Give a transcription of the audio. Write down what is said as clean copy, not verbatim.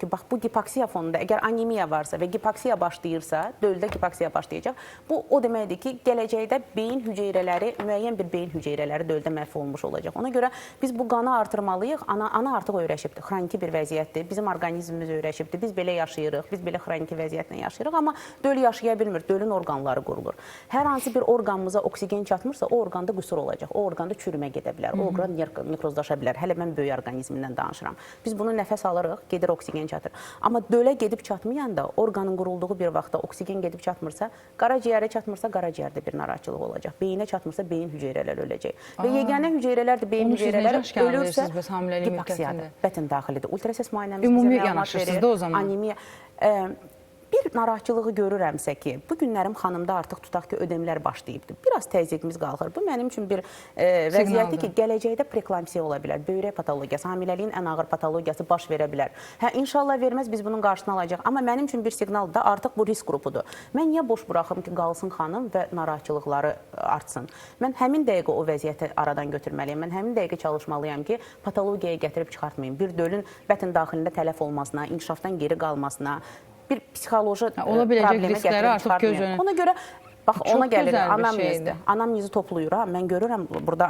ki, bax, bu gipoksiya fonunda əgər anemiya varsa və gipoksiya başlayırsa, döldə gipoksiya başlayacaq, bu o deməkdir ki, gələcəkdə beyin hüceyrələri, müəyyən bir beyin hüceyrələri döldə məhv olmuş olacaq. Ona görə biz bu qanı artırmalıyıq. Ana artıq öyrəşibdir, xroniki bir vəziyyətdir. Bizim orqanizmimiz öyrəşibdir. Biz belə yaşayırıq, biz belə xroniki vəziyyətlə yaşayırıq, amma döl yaşaya bilmir, dölün orqanları qurulur. Hər hansı bir orqanımıza oksigen çatmırsa, o orqanda qüsur olacaq, o orqanda çürümə gedə bilər, o orqan nekrozlaşa bilər. Hələ mən böyük orqanizmindən danışıram. Biz bunu nəfəs alırıq, gedir oksigen çatır. Amma dölə gedib çatmayanda, orqanın qurulduğu bir vaxtda oksigen gedib çatmırsa, qaraciyərə çatmırsa, qaraciyərdə bir narahatçılıq olacaq. Beyinə çatmırsa, beyin hüceyrələri öləcək. Və yeganə hüceyrələr də beyin hüceyrələri ölürsə, gipoksiyadır, bətn daxilidir. Ultrasəs müayinəmiz ümumi yanaşırsınız da o zaman. Anemiya. Bir narahatçılığı görürəmsə ki, bu günlərim xanımda artıq tutaq ki, ödemlər başlayıbdır. Biraz təzyiqimiz qalxır. Bu mənim üçün bir vəziyyətdir ki, gələcəkdə preeklamsiya ola bilər. Böyrək patologiyası, hamiləliyin ən ağır patologiyası baş verə bilər. Hə, inşallah verməz, biz bunun qarşısını alacaq. Amma mənim üçün bir siqnal da artıq bu risk qrupudur. Mən niyə boş buraxım ki, qalsın xanım və narahatçılıqları artsın? Mən həmin dəqiqə o vəziyyəti aradan götürməliyəm. Mən həmin dəqiqə çalışmalıyam ki, patologiyaya gətirib çıxartmayım. Bir dölün bətn daxilində tələf olmasına, inkişafdan geri qalmasına, bir psixoloji problemə gətirib çıxartmayım. Ona görə, bax, ona gəlir anamnezi. Anamnezi topluyur. Mən görürəm burada